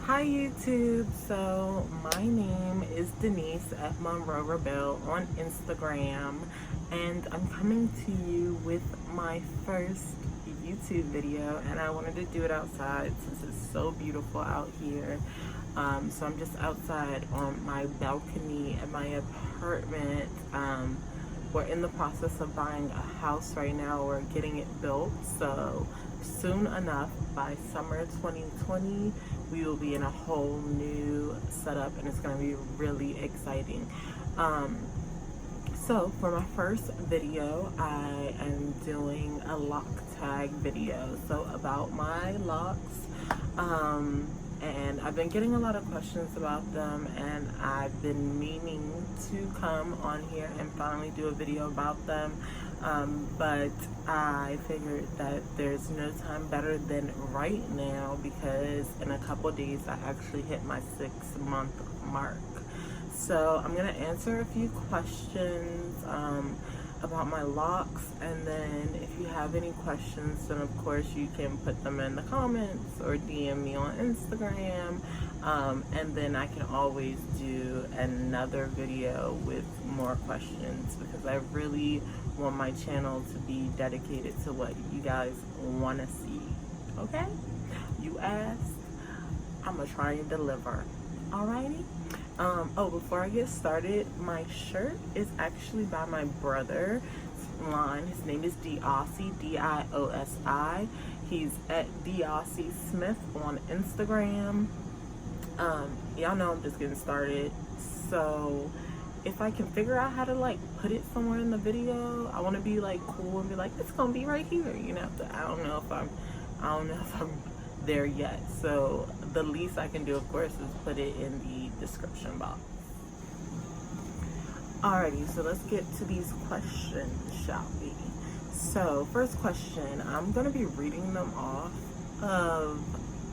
Hi YouTube, so my name is Denise at Monroe Rebel on Instagram, and I'm coming to you with my first YouTube video, and I wanted to do it outside since it's so beautiful out here. So I'm just outside on my balcony at my apartment. We're in the process of buying a house right now. We're getting it built, so soon enough, by summer 2020, we will be in a whole new setup, and it's going to be really exciting. So for my first video, I am doing a lock tag video, so about my locks. And I've been getting a lot of questions about them, and I've been meaning to come on here and finally do a video about them, but I figured that there's no time better than right now, because in a couple days I actually hit my 6-month mark. So I'm gonna answer a few questions about my locks, and then if you have any questions, then of course you can put them in the comments or DM me on Instagram, and then I can always do another video with more questions, because I really want my channel to be dedicated to what you guys want to see. Okay, you asked, I'm gonna try and deliver. Alrighty. Oh, before I get started, my shirt is actually by my brother line. His name is Diosi, D-I-O-S-I. He's at Diosi Smith on Instagram. Y'all know I'm just getting started, so if I can figure out how to like put it somewhere in the video, I want to be like cool and be like, it's gonna be right here, you know. I don't know if I'm there yet, so the least I can do, of course, is put it in the description box. Alrighty, so let's get to these questions, shall we? So first question, I'm gonna be reading them off of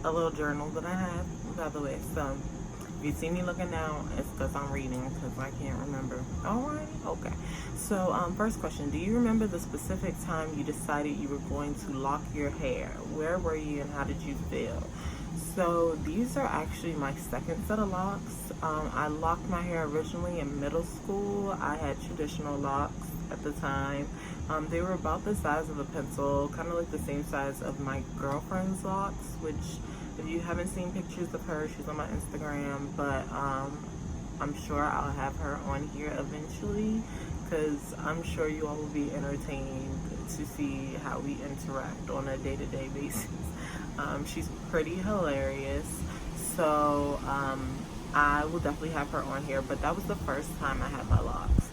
a little journal that I have, by the way. So if you see me looking down, it's because I'm reading, because I can't remember. Alrighty, okay. So first question, do you remember the specific time you decided you were going to lock your hair? Where were you and how did you feel? So these are actually my second set of locks. I locked my hair originally in middle school. I had traditional locks at the time. They were about the size of a pencil, kind of like the same size of my girlfriend's locks, which if you haven't seen pictures of her, she's on my Instagram, but I'm sure I'll have her on here eventually, because I'm sure you all will be entertained to see how we interact on a day-to-day basis. She's pretty hilarious, so I will definitely have her on here, but that was the first time I had my locks.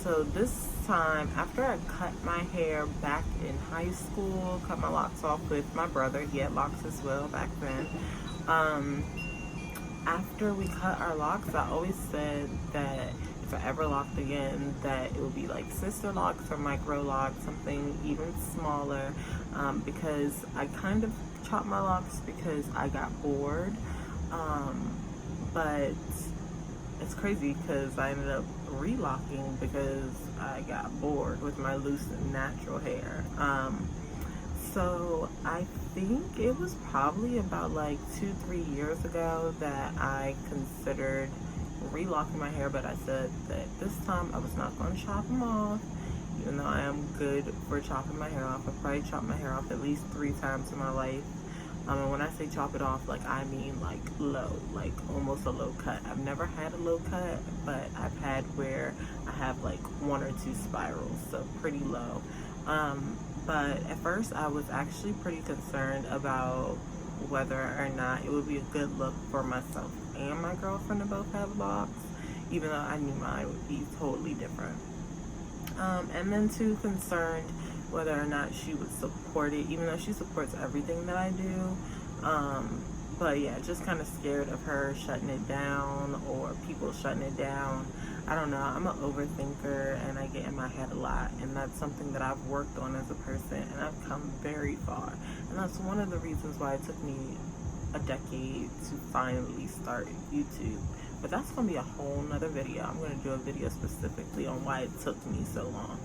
So this time, after I cut my hair back in high school, cut my locks off with my brother, he had locks as well back then. After we cut our locks, I always said that if I ever locked again, that it would be like Sisterlocks or Microlocs, something even smaller, because I kind of chopped my locks because I got bored, but it's crazy because I ended up relocking because I got bored with my loose and natural hair. So I think it was probably about like 2-3 years ago that I considered relocking my hair, but I said that this time I was not going to chop them off, even though I am good for chopping my hair off. I've probably chopped my hair off at least 3 times in my life. And when I say chop it off, like I mean like low, like almost a low cut. I've never had a low cut, but I've had where I have like 1 or 2 spirals, so pretty low. But at first I was actually pretty concerned about whether or not it would be a good look for myself and my girlfriend to both have locks, even though I knew mine would be totally different. And then too concerned whether or not she would support it, even though she supports everything that I do. But yeah, just kind of scared of her shutting it down or people shutting it down. I don't know, I'm an overthinker and I get in my head a lot, and that's something that I've worked on as a person, and I've come very far. And that's one of the reasons why it took me a decade to finally start YouTube. But that's gonna be a whole nother video. I'm gonna do a video specifically on why it took me so long.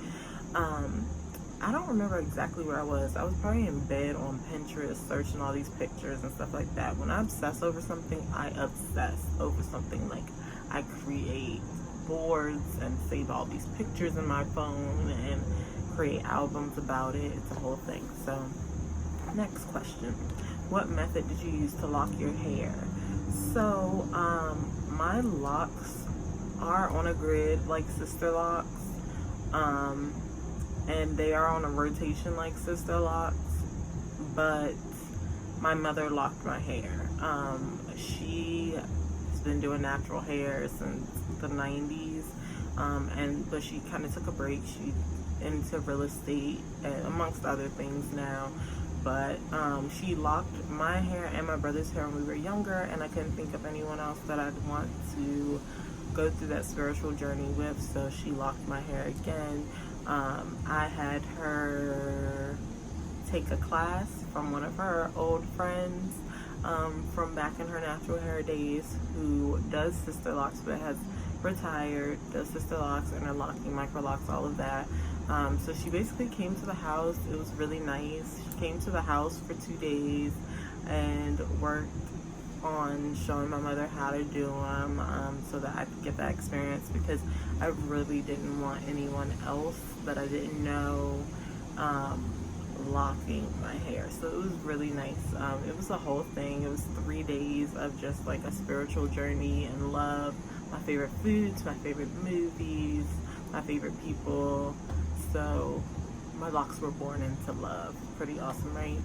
I don't remember exactly where I was. I was probably in bed on Pinterest searching all these pictures and stuff like that. When I obsess over something, I obsess over something. Like, I create boards and save all these pictures in my phone and create albums about it. It's a whole thing. So, next question. What method did you use to lock your hair? So, my locks are on a grid like Sisterlocks. And they are on a rotation like Sisterlocks, but my mother locked my hair. She's been doing natural hair since the 90s, but she kind of took a break. She's into real estate and amongst other things now, but she locked my hair and my brother's hair when we were younger, and I couldn't think of anyone else that I'd want to go through that spiritual journey with, so she locked my hair again. I had her take a class from one of her old friends from back in her natural hair days, who does Sisterlocks but has retired, does Sisterlocks, interlocking, Microlocs, all of that. So she basically came to the house. It was really nice. She came to the house for 2 days and worked on showing my mother how to do them, so that I could get that experience, because I really didn't want anyone else that I didn't know locking my hair. So it was really nice. It was a whole thing. It was 3 days of just like a spiritual journey and love, my favorite foods, my favorite movies, my favorite people. So my locks were born into love. Pretty awesome, right?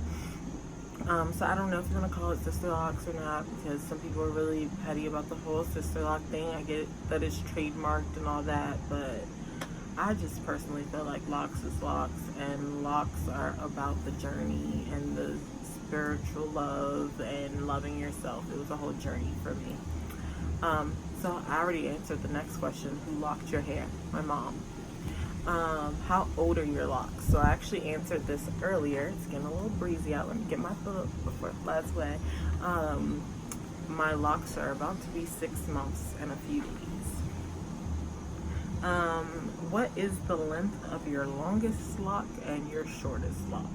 So I don't know if you're gonna call it Sisterlocks or not, because some people are really petty about the whole Sisterlock thing. I get that it's trademarked and all that, but I just personally feel like locks is locks, and locks are about the journey and the spiritual love and loving yourself. It was a whole journey for me. So I already answered the next question. Who locked your hair? My mom. How old are your locks? So I actually answered this earlier. It's getting a little breezy out. Let me get my foot up before it flies away. My locks are about to be 6 months and a few days. What is the length of your longest lock and your shortest lock?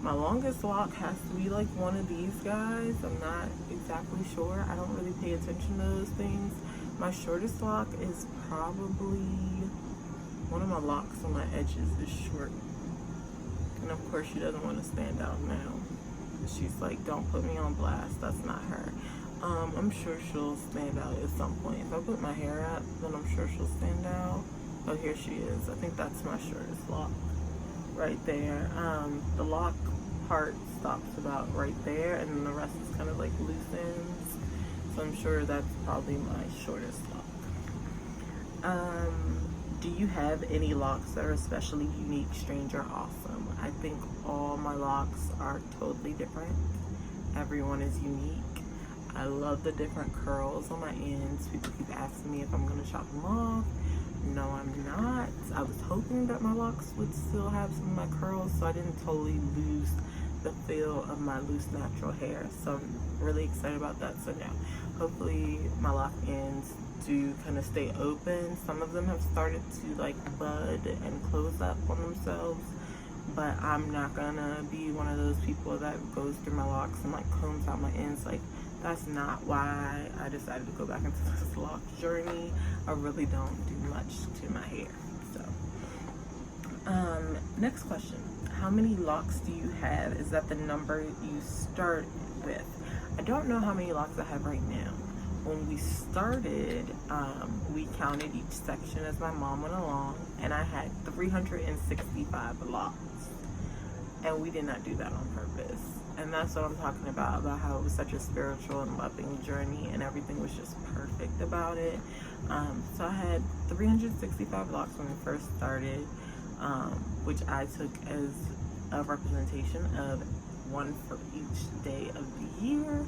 My longest lock has to be like one of these guys. I'm not exactly sure. I don't really pay attention to those things. My shortest lock is probably... one of my locks on my edges is short, and of course she doesn't want to stand out now. She's like, don't put me on blast. That's not her. I'm sure she'll stand out at some point. If I put my hair up, then I'm sure she'll stand out. Oh, here she is. I think that's my shortest lock right there. The lock part stops about right there, and then the rest is kind of like loose ends. So I'm sure that's probably my shortest lock. Do you have any locks that are especially unique, strange, or awesome? I think all my locks are totally different. Everyone is unique. I love the different curls on my ends. People keep asking me if I'm going to chop them off. No, I'm not. I was hoping that my locks would still have some of my curls, so I didn't totally lose the feel of my loose natural hair. So I'm really excited about that. So now, hopefully my lock ends do kind of stay open. Some of them have started to like bud and close up on themselves, but I'm not gonna be one of those people that goes through my locks and like combs out my ends. Like, that's not why I decided to go back into this lock journey. I really don't do much to my hair. So next question. How many locks do you have? Is that the number you start with? I don't know how many locks I have right now. When we started, we counted each section as my mom went along, and I had 365 locks. And we did not do that on purpose. And that's what I'm talking about how it was such a spiritual and loving journey, and everything was just perfect about it. So I had 365 locks when we first started, which I took as a representation of one for each day of the year.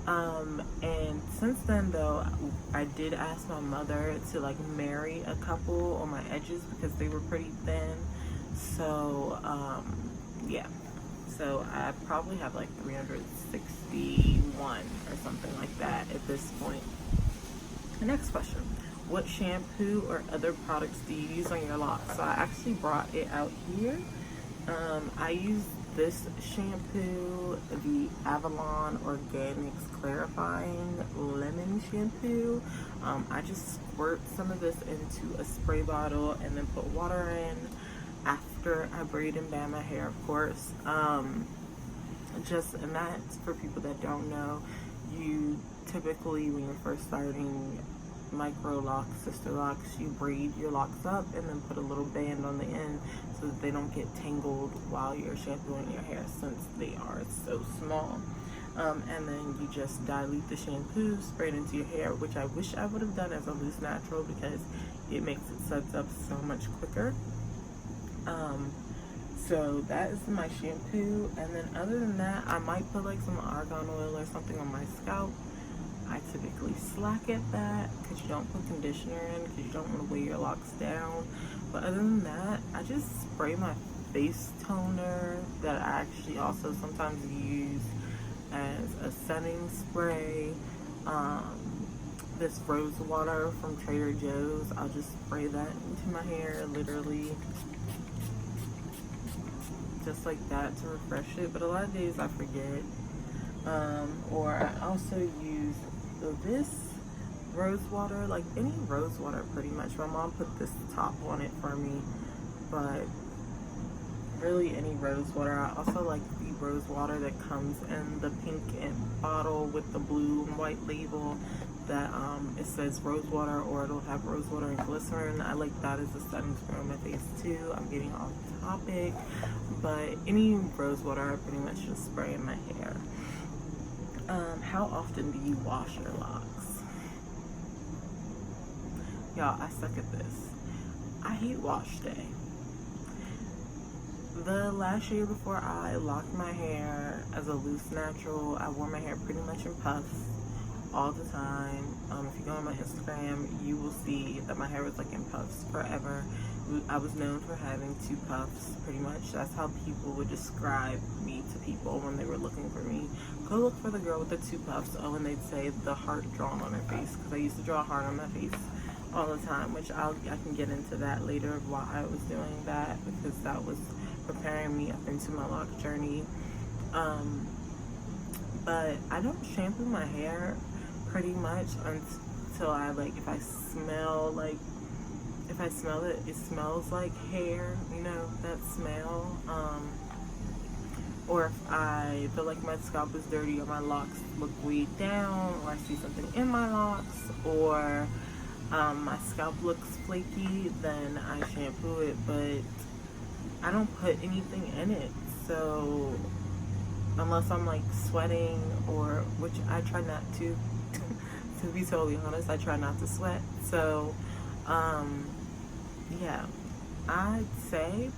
And since then though, I did ask my mother to like marry a couple on my edges because they were pretty thin. So yeah, so I probably have like 361 or something like that at this point. The next question. What shampoo or other products do you use on your locks? So I actually brought it out here. I use this shampoo, the Avalon Organics Clarifying Lemon Shampoo. I just squirt some of this into a spray bottle and then put water in after I braid and band my hair, of course. And that's for people that don't know. You typically, when you're first starting Microlocs, Sisterlocks, you braid your locks up and then put a little band on the end so that they don't get tangled while you're shampooing your hair, since they are so small. And then you just dilute the shampoo, spray it into your hair, which I wish I would have done as a loose natural because it makes it suds up so much quicker. So that is my shampoo, and then other than that, I might put like some argan oil or something on my scalp. I typically slack at that because you don't put conditioner in because you don't want to weigh your locks down. But other than that, I just spray my face toner that I actually also sometimes use as a setting spray. This rose water from Trader Joe's, I'll just spray that into my hair, literally just like that, to refresh it. But a lot of days I forget. Or I also use this rose water, like any rose water pretty much. My mom put this top on it for me, but really any rose water. I also like the rose water that comes in the pink and bottle with the blue and white label that it says rose water, or it'll have rose water and glycerin. I like that as a setting spray on my face too. I'm getting off topic, but any rose water I pretty much just spray in my hair. How often do you wash your locks? Y'all, I suck at this. I hate wash day. The last year before I locked my hair as a loose natural, I wore my hair pretty much in puffs all the time. If you go on my Instagram, you will see that my hair was like in puffs forever. I was known for having 2 puffs, pretty much. That's how people would describe me to people when they were looking for me. Go look for the girl with the 2 puffs. Oh, and they'd say the heart drawn on her face, because I used to draw a heart on my face all the time, which I can get into that later of why I was doing that, because that was preparing me up into my lock journey. But I don't shampoo my hair pretty much until I if I smell that it smells like hair, you know, that smell. Or if I feel like my scalp is dirty or my locks look weighed down, or I see something in my locks, or my scalp looks flaky, then I shampoo it. But I don't put anything in it, so unless I'm like sweating, or which I try not to to be totally honest, I try not to sweat. So yeah, I'd say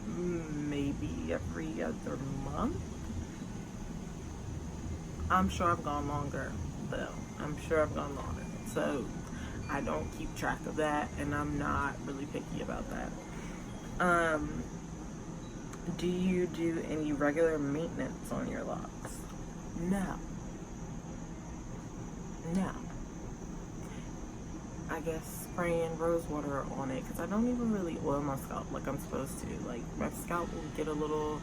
maybe every other month. I'm sure I've gone longer though. So I don't keep track of that, and I'm not really picky about that. Do you do any regular maintenance on your locks? No. I guess spraying rose water on it, because I don't even really oil my scalp like I'm supposed to. Like, my scalp will get a little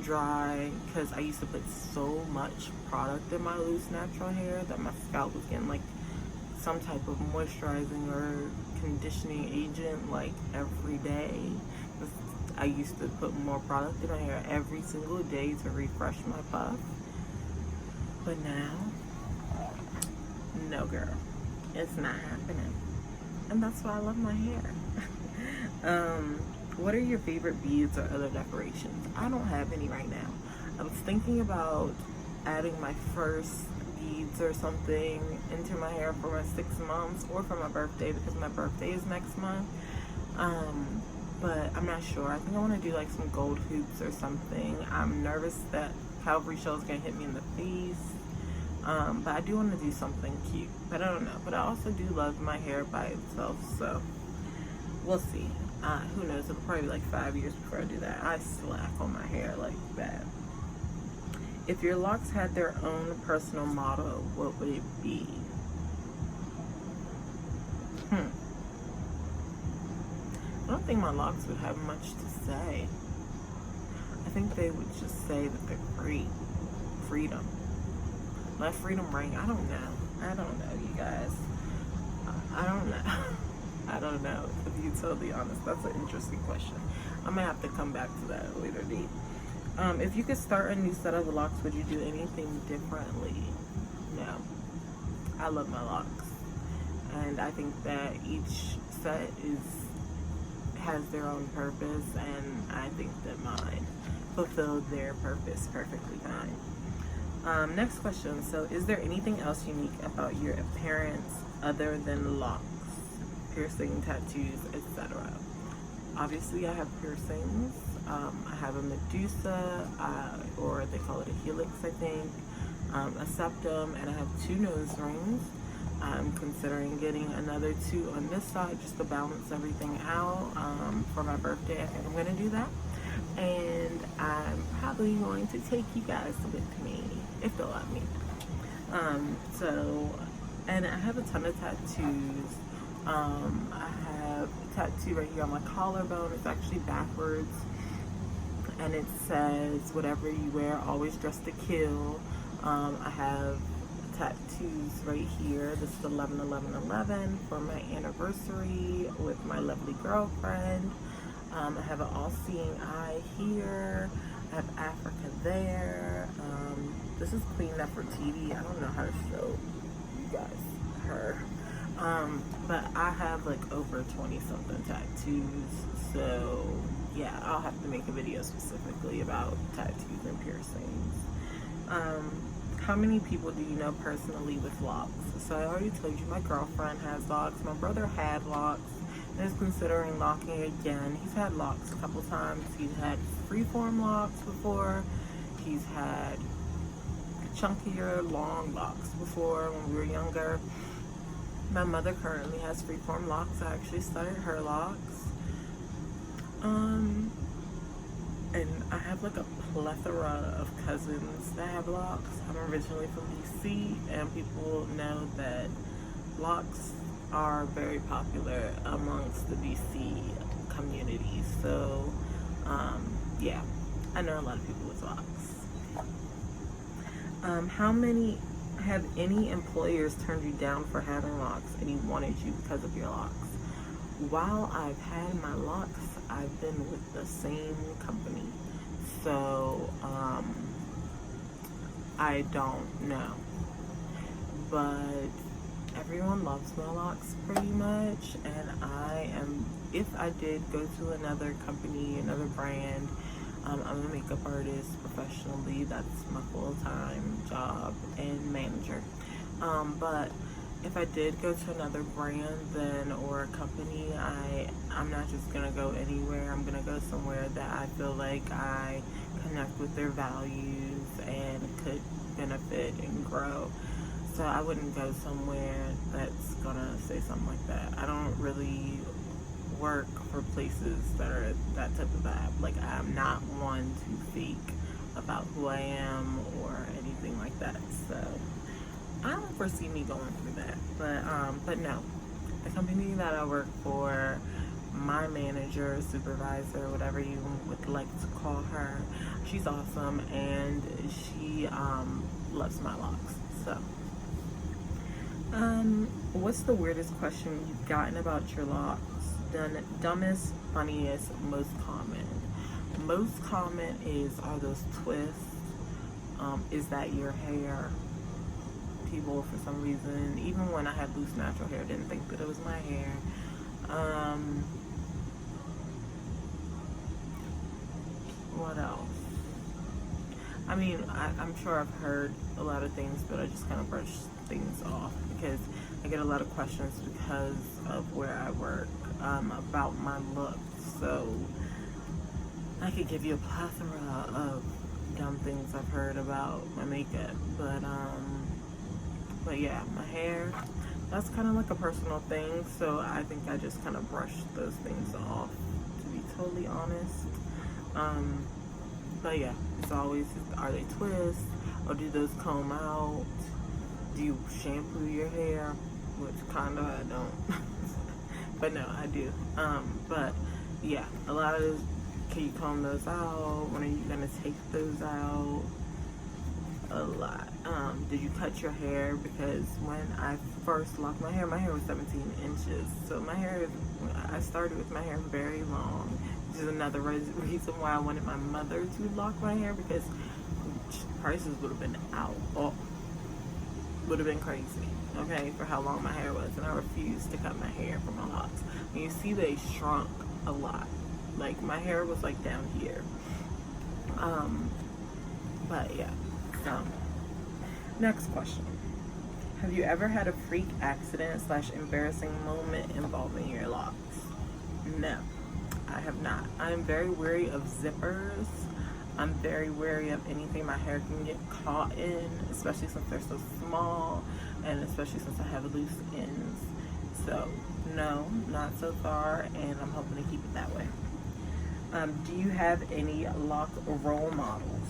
dry because I used to put so much product in my loose natural hair that my scalp was getting like some type of moisturizing or conditioning agent like every day. I used to put more product in my hair every single day to refresh my puff. But now, no girl, it's not happening. And that's why I love my hair. What are your favorite beads or other decorations? I don't have any right now. I was thinking about adding my first beads or something into my hair for my 6 months or for my birthday, because my birthday is next month. But I'm not sure. I think I want to do like some gold hoops or something. I'm nervous that Calvary Show is going to hit me in the face. But I do want to do something cute. But I don't know. But I also do love my hair by itself. So we'll see. Who knows? It'll probably be like 5 years before I do that. I slack on my hair like that. If your locks had their own personal motto, what would it be? I don't think my locks would have much to say. think they would just say that they're free. Freedom. Let freedom ring. I don't know. I don't know, you guys. I don't know. I don't know, to be totally honest. That's an interesting question. I'm gonna have to come back to that at a later date. If you could start a new set of locks, would you do anything differently? No. I love my locks. And I think that each set has their own purpose, and I think that mine fulfilled their purpose perfectly fine. Next question. So, is there anything else unique about your appearance other than locks, piercing, tattoos, etc.? Obviously, I have piercings. I have a Medusa, or they call it a helix, I think, a septum, and I have 2 nose rings. I'm considering getting another 2 on this side just to balance everything out. For my birthday, I think I'm going to do that. And I'm probably going to take you guys with me, if they'll let me. And I have a ton of tattoos. I have a tattoo right here on my collarbone. It's actually backwards. And it says, whatever you wear, always dress to kill. I have tattoos right here. This is 11/11/11 for my anniversary with my lovely girlfriend. I have an all-seeing eye here. I have Africa there. This is Queen Nefertiti. I don't know how to show you guys her. But I have like over 20 something tattoos. So yeah, I'll have to make a video specifically about tattoos and piercings. How many people do you know personally with locks? So I already told you my girlfriend has locks. My brother had locks and is considering locking again. He's had locks a couple times. He's had freeform locks before. He's had chunkier, long locks before when we were younger. My mother currently has freeform locks. I actually started her locks. And I have like a plethora of cousins that have locks. I'm originally from DC, and people know that locks are very popular amongst the DC community. So, yeah, I know a lot of people with locks. Have any employers turned you down for having locks and he wanted you because of your locks? While I've had my locks, I've been with the same company. So, I don't know. But everyone loves my locks pretty much. And if I did go to another company, another brand, I'm a makeup artist professionally. That's my full-time job and manager. But if I did go to another brand or a company, I'm not just gonna go anywhere. I'm gonna go somewhere that I feel like I connect with their values and could benefit and grow. So I wouldn't go somewhere that's gonna say something like that. I don't really work for places that are that type of vibe. Like, I'm not one to fake about who I am or anything like that. So I don't foresee me going through that. But no, the company that I work for, my manager, supervisor, whatever you would like to call her, she's awesome, and she loves my locks. So what's the weirdest question you've gotten about your locks? Dumbest, funniest, most common. Most common are those twists. Is that your hair? People, for some reason, even when I had loose natural hair, didn't think that it was my hair. What else? I mean, I'm sure I've heard a lot of things, but I just kind of brush things off because I get a lot of questions because of where I work about my look. So I could give you a plethora of dumb things I've heard about my makeup, but yeah, my hair, that's kind of like a personal thing, so I think I just kind of brush those things off, to be totally honest. But yeah, it's always, are they twists, or do those comb out? Do you shampoo your hair? Which kind of I don't. But no, I do. But yeah, a lot of those, can you comb those out? When are you gonna to take those out a lot. Did you cut your hair? Because when I first locked my hair was 17 inches. So I started with my hair very long, which is another reason why I wanted my mother to lock my hair, because prices would have been out. Would have been crazy, okay, for how long my hair was. And I refused to cut my hair for my locks. And you see they shrunk a lot. Like, my hair was like down here. But yeah. So, next question. Have you ever had a freak accident / embarrassing moment involving your locks? No, I have not. I'm very wary of zippers. I'm very wary of anything my hair can get caught in, especially since they're so small, and especially since I have loose ends. So, no, not so far, and I'm hoping to keep it that way. Do you have any lock role models?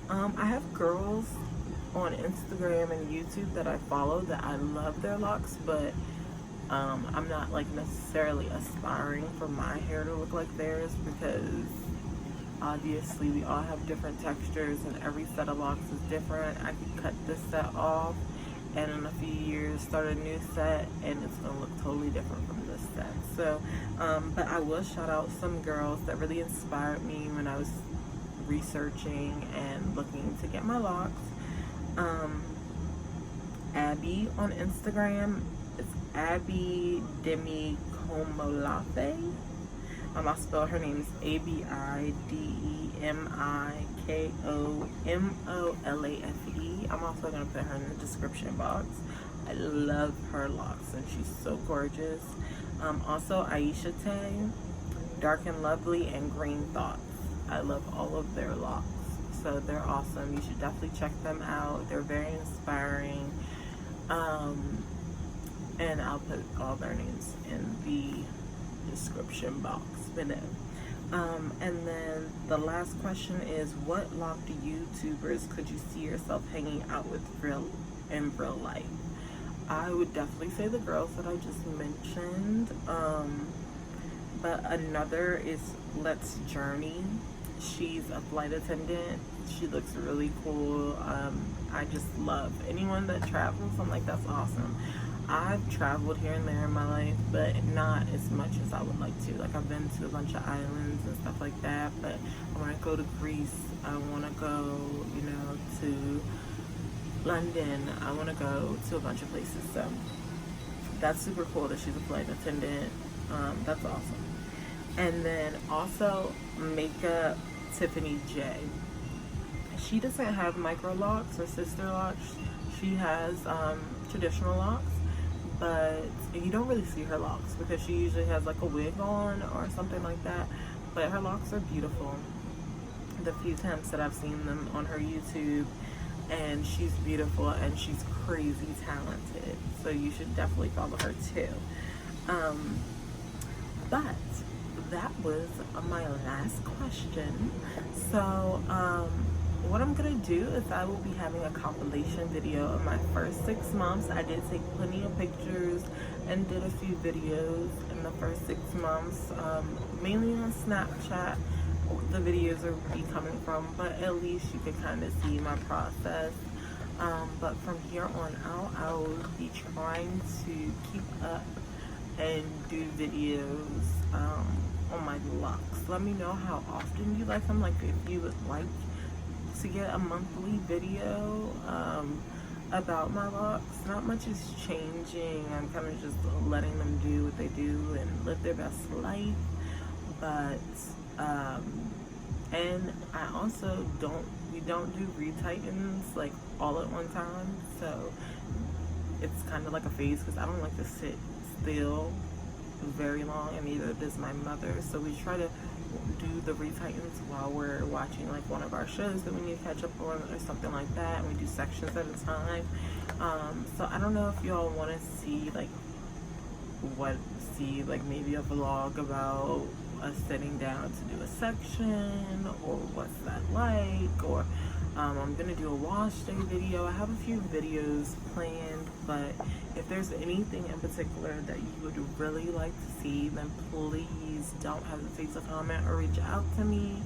I have girls on Instagram and YouTube that I follow that I love their locks, but I'm not like necessarily aspiring for my hair to look like theirs, because obviously we all have different textures and every set of locks is different. I could cut this set off and in a few years start a new set and it's gonna look totally different from this set. So but I will shout out some girls that really inspired me when I was researching and looking to get my locks. Abby on Instagram, it's Abby Demi Komolafe. I spell her name is ABIDEMIKOMOLAFE. I'm also going to put her in the description box. I love her locks and she's so gorgeous. Also Aisha Tay, Dark and Lovely, and Green Thoughts. I love all of their locks. So they're awesome. You should definitely check them out. They're very inspiring. And I'll put all their names in the description box below. And then the last question is, what locked YouTubers could you see yourself hanging out with in real life? I would definitely say the girls that I just mentioned. But another is Let's Journey. She's a flight attendant. She looks really cool. I just love anyone that travels. I'm like, that's awesome. I've traveled here and there in my life, but not as much as I would like to. Like, I've been to a bunch of islands and stuff like that, but I want to go to Greece. I want to go, to London. I want to go to a bunch of places. So that's super cool that she's a flight attendant. That's awesome. And then also Makeup Tiffany J. She doesn't have Microlocs or Sisterlocks. She has traditional locks, but you don't really see her locks because she usually has like a wig on or something like that. But her locks are beautiful. The few times that I've seen them on her YouTube, and she's beautiful and she's crazy talented. So you should definitely follow her too. But that was my last question. So what I'm gonna do is I will be having a compilation video of my first 6 months. I did take plenty of pictures and did a few videos in the first 6 months, mainly on Snapchat. The videos will be coming from, but at least you can kind of see my process. But from here on out, I will be trying to keep up and do videos on my locks. Let me know how often you like them. Like, if you would like to get a monthly video about my locks. Not much is changing. I'm kind of just letting them do what they do and live their best life. But and I also we don't do retightens like all at one time, so it's kind of like a phase because I don't like to sit still very long, and neither does my mother. So we try to do the retightens while we're watching like one of our shows that we need to catch up on or something like that, and we do sections at a time. So I don't know if y'all want to see like maybe a vlog about us sitting down to do a section, or what's that like, or I'm gonna do a wash day video. I have a few videos planned, but if there's anything in particular that you would really like to see, then please don't hesitate to comment or reach out to me.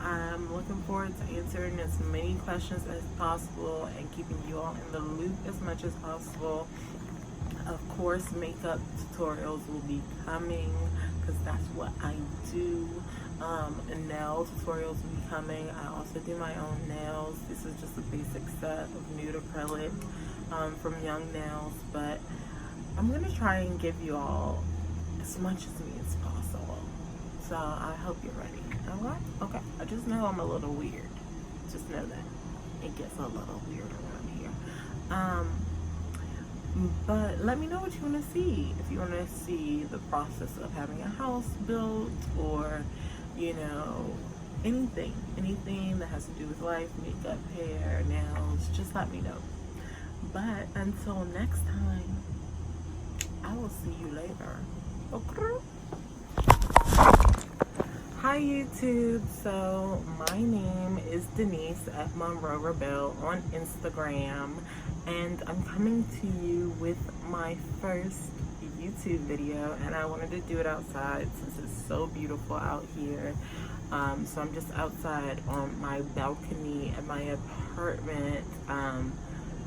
I'm looking forward to answering as many questions as possible and keeping you all in the loop as much as possible. Of course, makeup tutorials will be coming because that's what I do. Nail tutorials will be coming. I also do my own nails. This is just a basic set of nude acrylic from Young Nails, but I'm going to try and give you all as much as me as possible. So I hope you're ready. Okay. I just know I'm a little weird. Just know that. It gets a little weird around here. But let me know what you want to see. If you want to see the process of having a house built, or, you know, anything that has to do with life, makeup, hair, nails, just let me know. But until next time, I will see you later. Okay? Hi YouTube, so my name is Denise at Monroe Rebel on Instagram, and I'm coming to you with my first YouTube video, and I wanted to do it outside since it's so beautiful out here. So I'm just outside on my balcony at my apartment.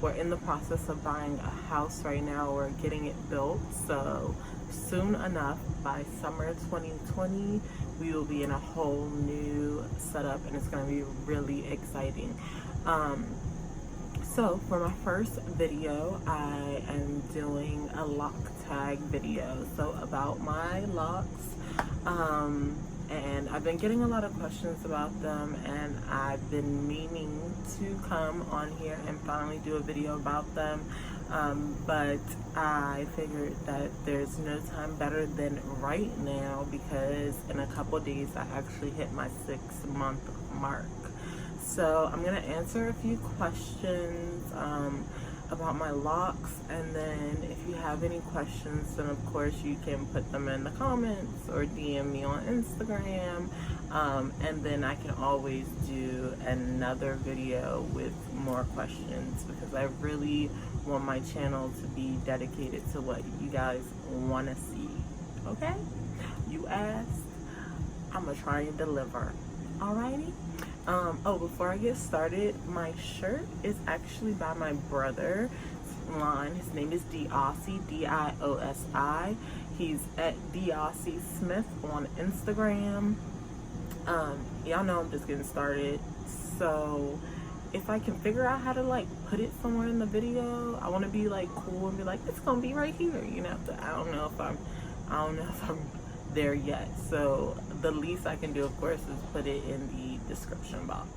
We're in the process of buying a house right now. We're getting it built, so soon enough, by summer 2020, we will be in a whole new setup, and it's going to be really exciting. So for my first video, I am doing a lock tag video, so about my locks. And I've been getting a lot of questions about them, and I've been meaning to come on here and finally do a video about them, but I figured that there's no time better than right now, because in a couple days I actually hit my 6-month mark. So I'm gonna answer a few questions about my locks, and then if you have any questions, then of course you can put them in the comments or DM me on Instagram, and then I can always do another video with more questions, because I really want my channel to be dedicated to what you guys want to see. Okay, you asked, I'm gonna try and deliver. Alrighty. Oh, before I get started, my shirt is actually by my brother line. His name is Diosi, D-I-O-S-I. He's at Diosi Smith on Instagram. Y'all know I'm just getting started, so if I can figure out how to like put it somewhere in the video, I want to be like cool and be like, it's gonna be right here, you know. But I don't know if I'm there yet. So the least I can do, of course, is put it in the description box.